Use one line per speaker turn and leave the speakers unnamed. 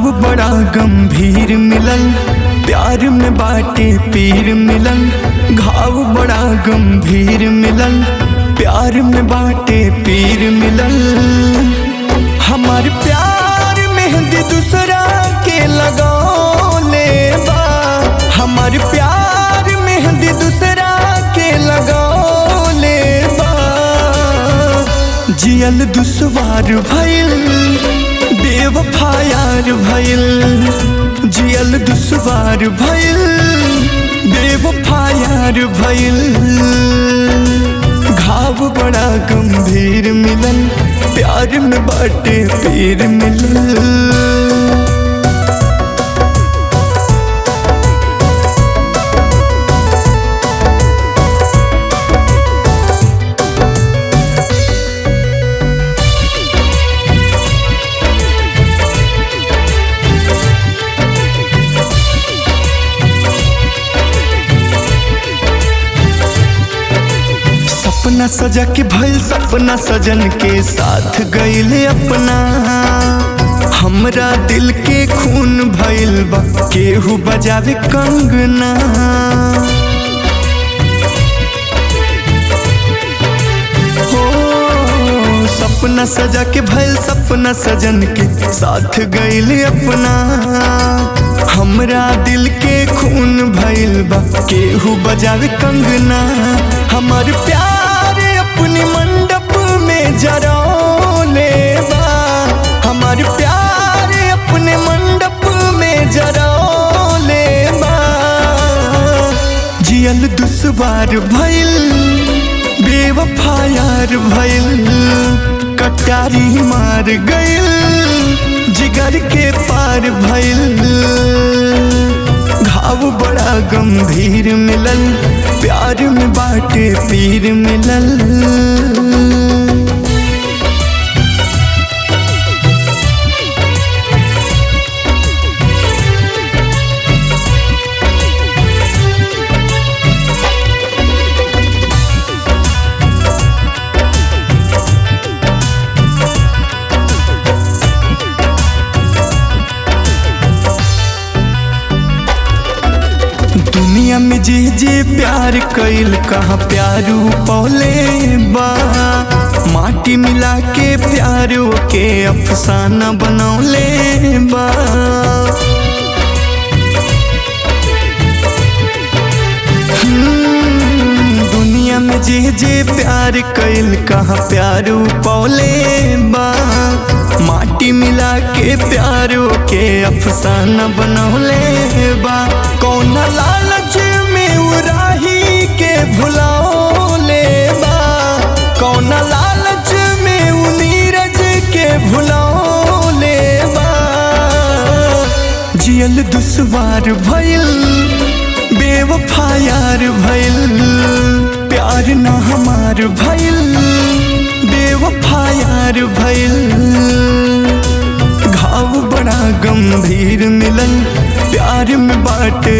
घाव बड़ा गंभीर मिलल, प्यार में बाटे पीर मिलल। घाव बड़ा गंभीर मिलल, प्यार में बाटे पीर मिलल। हमार प्यार मेहंदी दूसरा के लगौले बा, हमार प्यार मेहंदी दूसरा के लगौले बा। जियल दुश्वार भइल, बेवफा यार भइल। जियल दुश्वार भइल, बेवफा यार भइल। घाव बड़ा गंभीर मिलल, प्यार में बाटे पीर मिलल। सपना सजा के भइल सपना सजन के साथ गइले अपना। हमरा दिल के खून भइल बा, केहू बजावे कंगना। हो सपना सजा के भइल सपना सजन के साथ गइले अपना। हमरा दिल के खून भइल बा, केहू बजावे कंगना। हमार प्यार अपनी मंडप में जरौले बा, हमार प्यार अपने मंडप में जरौले बा। जियल दुश्वार भइल, बेवफा यार भइल। कटारी मार गइल, जिगर के पार भइल। घाव बड़ा गंभीर मिलल, प्यार में बाटे पीर मिलल। दुनिया में जे प्यार कइल कहाँ प्यारू पौले बा। माटी मिला के प्यारो के अफसाना बनौले बा। दुनिया में जे प्यार कइल कहाँ प्यारू पौले बा। माटी मिला के प्यारो के अफसाना बनौले बा। कौन लालच में उराही के भुलौले बा, कौन लालच में नीरज के भुलौले बा। जियल दुश्वार भइल, बेवफा यार भइल। प्यार ना हमार भइल, बेवफा यार भइल। घाव बड़ा गंभीर मिलल, प्यार में बाटे